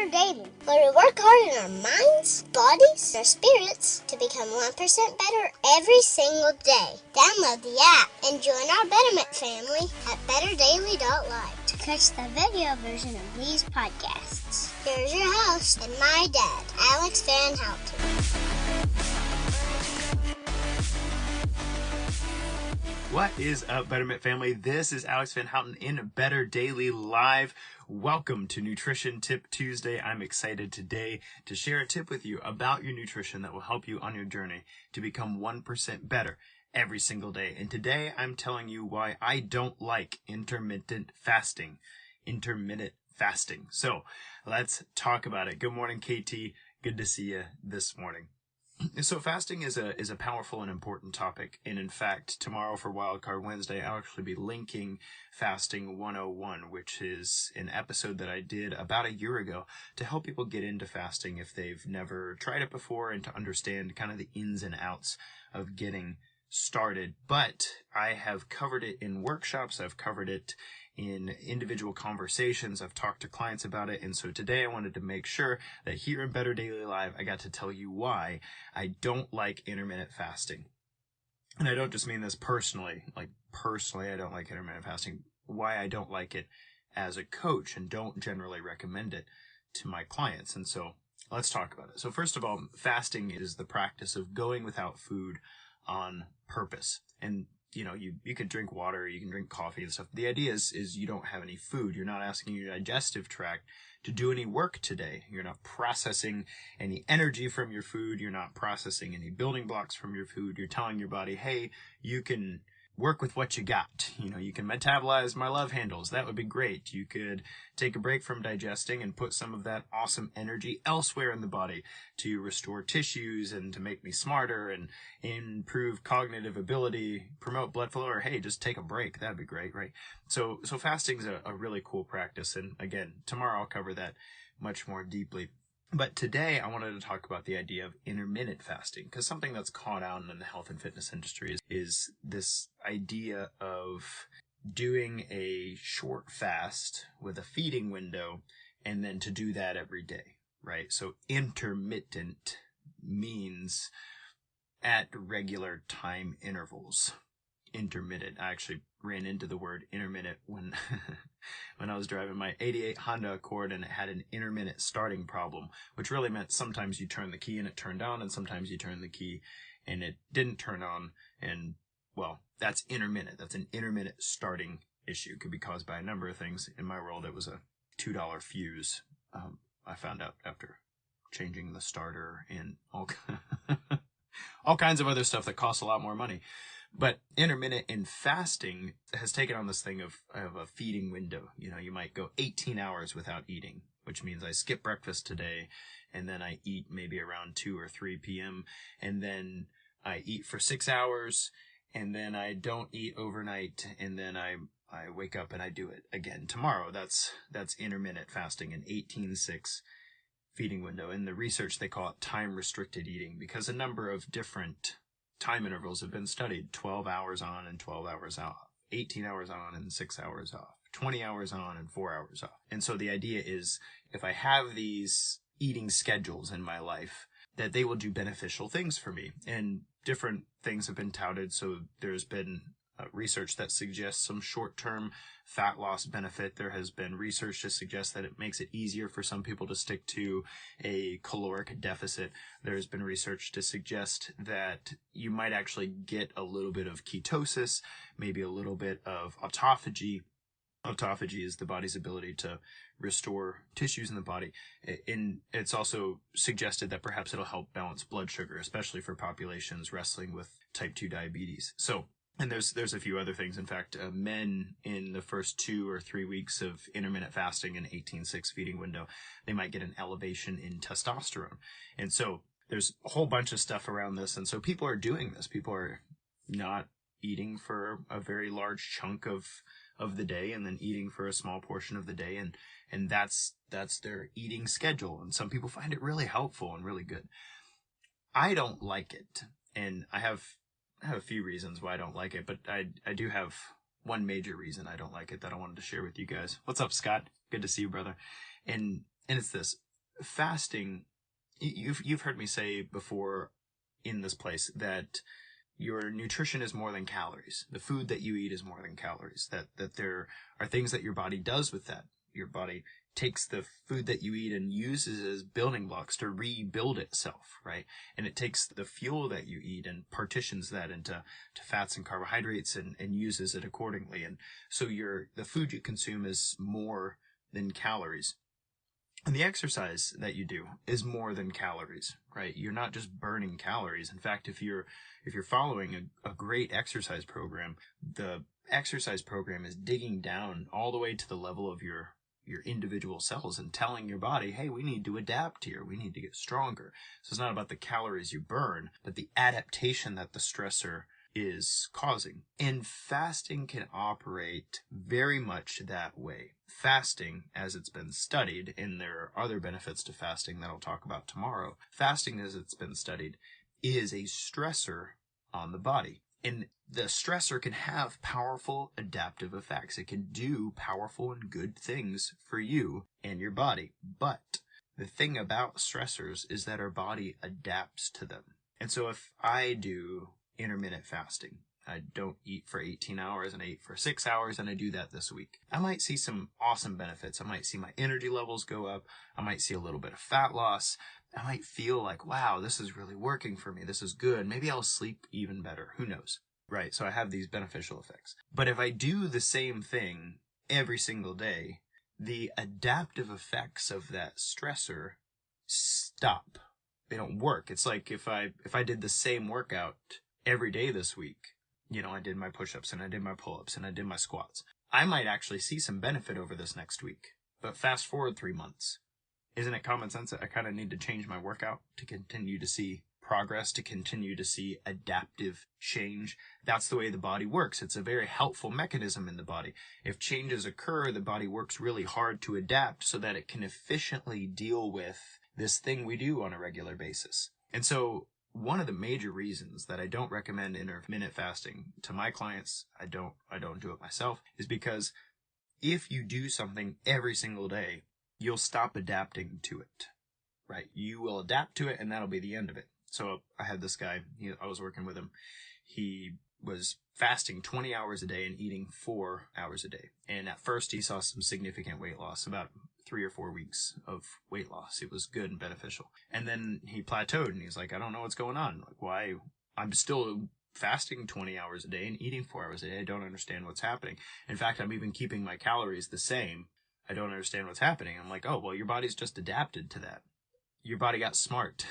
better daily, where we work hard in our minds, bodies, and our spirits to become 1% better every single day. Download the app and join our Betterment family at betterdaily.life to catch the video version of these podcasts. Here's your host and my dad, Alex Van Houten. What is up, Betterment family? This is Alex Van Houten in Better Daily Live. Welcome to Nutrition Tip Tuesday. I'm excited today to share a tip with you about your nutrition that will help you on your journey to become 1% better every single day. And today I'm telling you why I don't like intermittent fasting. So let's talk about it. Good morning, KT. Good to see you this morning. So fasting is a powerful and important topic. And in fact, tomorrow for Wildcard Wednesday, I'll actually be linking Fasting 101, which is an episode that I did about a year ago to help people get into fasting if they've never tried it before and to understand kind of the ins and outs of getting started. But I have covered it in workshops. I've covered it in individual conversations. I've talked to clients about it. And so today I wanted to make sure that here in Better Daily Live, I got to tell you why I don't like intermittent fasting. And I don't just mean this personally. Personally, I don't like intermittent fasting. Why I don't like it as a coach and don't generally recommend it to my clients. And so let's talk about it. So first of all, fasting is the practice of going without food on purpose. And you could drink water, you can drink coffee and stuff. The idea is you don't have any food. You're not asking your digestive tract to do any work today. You're not processing any energy from your food. You're not processing any building blocks from your food. You're telling your body, hey, you can work with what you got. You can metabolize my love handles. That would be great. You could take a break from digesting and put some of that awesome energy elsewhere in the body to restore tissues and to make me smarter and improve cognitive ability, promote blood flow, or hey, just take a break. That'd be great, right? So fasting's a really cool practice. And again, tomorrow I'll cover that much more deeply. But today I wanted to talk about the idea of intermittent fasting, because something that's caught on in the health and fitness industry is this idea of doing a short fast with a feeding window and then to do that every day, right? So intermittent means at regular time intervals. Intermittent. I actually ran into the word intermittent when I was driving my 88 Honda Accord and it had an intermittent starting problem, which really meant sometimes you turn the key and it turned on and sometimes you turn the key and it didn't turn on. And well, that's intermittent. That's an intermittent starting issue. It could be caused by a number of things. In my world, it was a $2 fuse. I found out after changing the starter and all kinds of other stuff that costs a lot more money. But intermittent in fasting has taken on this thing of a feeding window. You might go 18 hours without eating, which means I skip breakfast today, and then I eat maybe around 2 or 3 p.m., and then I eat for 6 hours, and then I don't eat overnight, and then I wake up and I do it again tomorrow. That's intermittent fasting, an 18-6 feeding window. In the research, they call it time-restricted eating, because a number of different time intervals have been studied: 12 hours on and 12 hours off, 18 hours on and 6 hours off, 20 hours on and 4 hours off. And so the idea is if I have these eating schedules in my life, that they will do beneficial things for me. And different things have been touted. So there's been research that suggests some short-term fat loss benefit. There has been research to suggest that it makes it easier for some people to stick to a caloric deficit. There's been research to suggest that you might actually get a little bit of ketosis, maybe a little bit of autophagy. Autophagy is the body's ability to restore tissues in the body. And it's also suggested that perhaps it'll help balance blood sugar, especially for populations wrestling with type 2 diabetes. And there's a few other things. In fact, men in the first 2 or 3 weeks of intermittent fasting, an 18-6 feeding window, they might get an elevation in testosterone. And so there's a whole bunch of stuff around this. And so people are doing this. People are not eating for a very large chunk of the day and then eating for a small portion of the day. And that's their eating schedule. And some people find it really helpful and really good. I don't like it. And I have a few reasons why I don't like it, but I do have one major reason I don't like it that I wanted to share with you guys. What's up, Scott? Good to see you, brother. And it's this. fasting, you've heard me say before in this place that your nutrition is more than calories. The food that you eat is more than calories. That there are things that your body does with that. Your body takes the food that you eat and uses as building blocks to rebuild itself, right? And it takes the fuel that you eat and partitions that into fats and carbohydrates and uses it accordingly. And so the food you consume is more than calories. And the exercise that you do is more than calories, right? You're not just burning calories. In fact, if you're following a great exercise program, the exercise program is digging down all the way to the level of your individual cells and telling your body, hey, we need to adapt here. We need to get stronger. So it's not about the calories you burn, but the adaptation that the stressor is causing. And fasting can operate very much that way. Fasting, as it's been studied, and there are other benefits to fasting that I'll talk about tomorrow, fasting, as it's been studied, is a stressor on the body. And the stressor can have powerful adaptive effects. It can do powerful and good things for you and your body. But the thing about stressors is that our body adapts to them. And so if I do intermittent fasting, I don't eat for 18 hours and I eat for 6 hours, and I do that this week, I might see some awesome benefits. I might see my energy levels go up. I might see a little bit of fat loss. I might feel like, wow, this is really working for me. This is good. Maybe I'll sleep even better. Who knows? Right? So I have these beneficial effects. But if I do the same thing every single day, the adaptive effects of that stressor stop. They don't work. It's like if I did the same workout every day this week, I did my push-ups and I did my pull-ups and I did my squats, I might actually see some benefit over this next week. But fast forward 3 months. Isn't it common sense that I kind of need to change my workout to continue to see progress, to continue to see adaptive change? That's the way the body works. It's a very helpful mechanism in the body. If changes occur, the body works really hard to adapt so that it can efficiently deal with this thing we do on a regular basis. And so one of the major reasons that I don't recommend intermittent fasting to my clients, I don't do it myself, is because if you do something every single day, you'll stop adapting to it, right? You will adapt to it and that'll be the end of it. So I had this guy, I was working with him. He was fasting 20 hours a day and eating 4 hours a day. And at first he saw some significant weight loss, about 3 or 4 weeks of weight loss. It was good and beneficial. And then he plateaued and he's like, I don't know what's going on. Like, why? I'm still fasting 20 hours a day and eating 4 hours a day. I don't understand what's happening. In fact, I'm even keeping my calories the same. I don't understand what's happening. I'm like, oh, well, your body's just adapted to that. Your body got smart.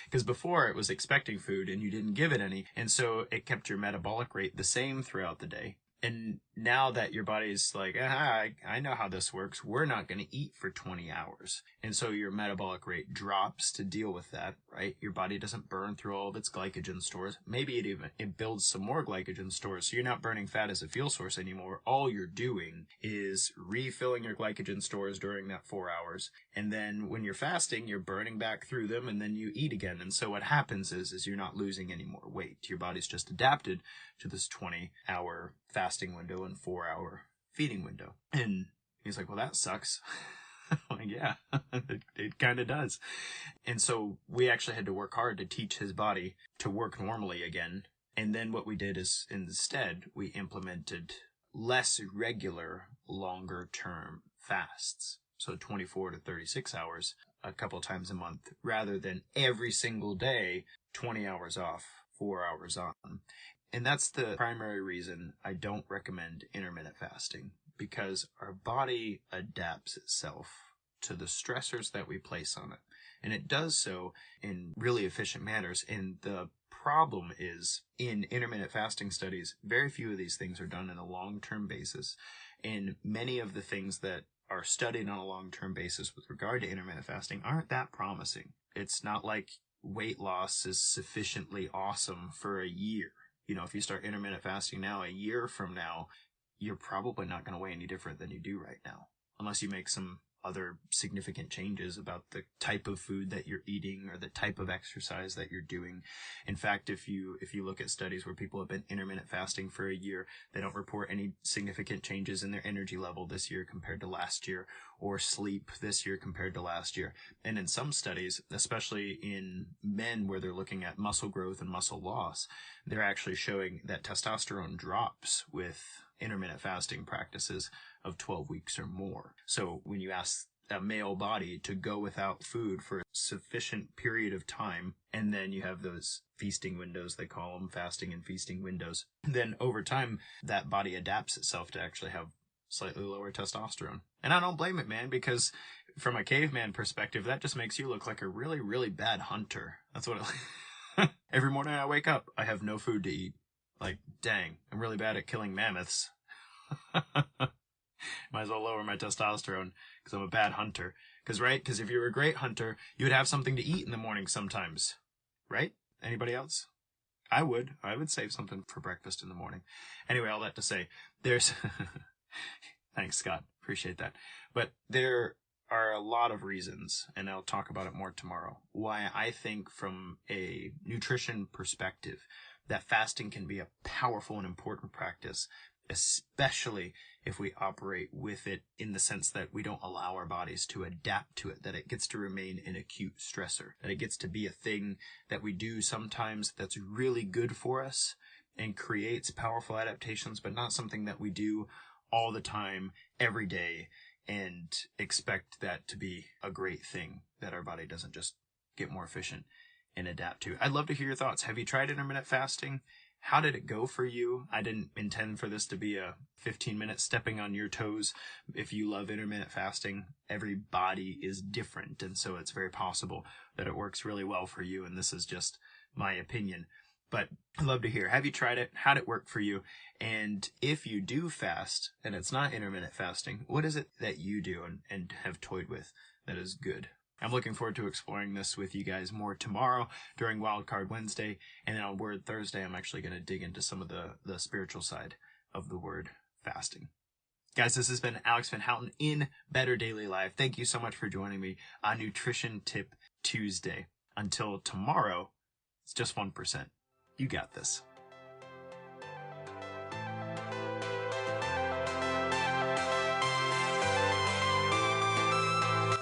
Because before it was expecting food and you didn't give it any. And so it kept your metabolic rate the same throughout the day. And now that your body's like, I know how this works, we're not going to eat for 20 hours. And so your metabolic rate drops to deal with that, right? Your body doesn't burn through all of its glycogen stores. Maybe it builds some more glycogen stores. So you're not burning fat as a fuel source anymore. All you're doing is refilling your glycogen stores during that 4 hours. And then when you're fasting, you're burning back through them and then you eat again. And so what happens is you're not losing any more weight. Your body's just adapted to this 20-hour fasting window and 4-hour feeding window. And he's like, well, that sucks. I'm like, yeah, it kind of does. And so we actually had to work hard to teach his body to work normally again. And then what we did is instead we implemented less regular, longer term fasts. So 24 to 36 hours a couple times a month, rather than every single day, 20 hours off, 4 hours on. And that's the primary reason I don't recommend intermittent fasting, because our body adapts itself to the stressors that we place on it. And it does so in really efficient manners. And the problem is, in intermittent fasting studies, very few of these things are done on a long-term basis. And many of the things that are studied on a long-term basis with regard to intermittent fasting aren't that promising. It's not like weight loss is sufficiently awesome for a year. If you start intermittent fasting now, a year from now, you're probably not going to weigh any different than you do right now, unless you make some other significant changes about the type of food that you're eating or the type of exercise that you're doing. In fact, if you look at studies where people have been intermittent fasting for a year, they don't report any significant changes in their energy level this year compared to last year, or sleep this year compared to last year. And in some studies, especially in men where they're looking at muscle growth and muscle loss, they're actually showing that testosterone drops with intermittent fasting practices of 12 weeks or more. So when you ask a male body to go without food for a sufficient period of time, and then you have those feasting windows, they call them, fasting and feasting windows, then over time that body adapts itself to actually have slightly lower testosterone. And I don't blame it, man, because from a caveman perspective, that just makes you look like a really, really bad hunter. That's what it every morning I wake up, I have no food to eat. Like, dang, I'm really bad at killing mammoths. Might as well lower my testosterone because I'm a bad hunter. Because if you were a great hunter, you would have something to eat in the morning sometimes. Right? Anybody else? I would save something for breakfast in the morning. Anyway, all that to say, there's... Thanks, Scott. Appreciate that. But there are a lot of reasons, and I'll talk about it more tomorrow, why I think from a nutrition perspective that fasting can be a powerful and important practice, especially if we operate with it in the sense that we don't allow our bodies to adapt to it, that it gets to remain an acute stressor, that it gets to be a thing that we do sometimes that's really good for us and creates powerful adaptations, but not something that we do all the time, every day, and expect that to be a great thing that our body doesn't just get more efficient and adapt to. I'd love to hear your thoughts. Have you tried intermittent fasting? How did it go for you? I didn't intend for this to be a 15-minute stepping on your toes. If you love intermittent fasting, every body is different, and so it's very possible that it works really well for you, and this is just my opinion. But I'd love to hear, have you tried it? How'd it work for you? And if you do fast, and it's not intermittent fasting, what is it that you do and have toyed with that is good? I'm looking forward to exploring this with you guys more tomorrow during Wildcard Wednesday. And then on Word Thursday, I'm actually going to dig into some of the spiritual side of the word fasting. Guys, this has been Alex Van Houten in Better Daily Life. Thank you so much for joining me on Nutrition Tip Tuesday. Until tomorrow, it's just 1%. You got this.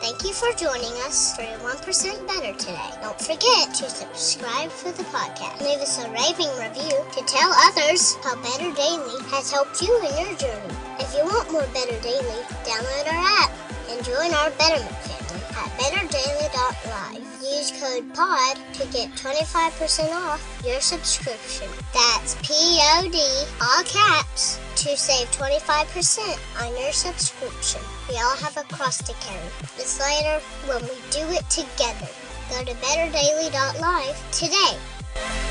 Thank you for joining us for 1% Better today. Don't forget to subscribe for the podcast. Leave us a raving review to tell others how Better Daily has helped you in your journey. If you want more Better Daily, download our app and join our Betterment family at betterdaily.live. Use code POD to get 25% off your subscription. That's POD, all caps, to save 25% on your subscription. We all have a cross to carry. It's lighter when we do it together. Go to betterdaily.live today.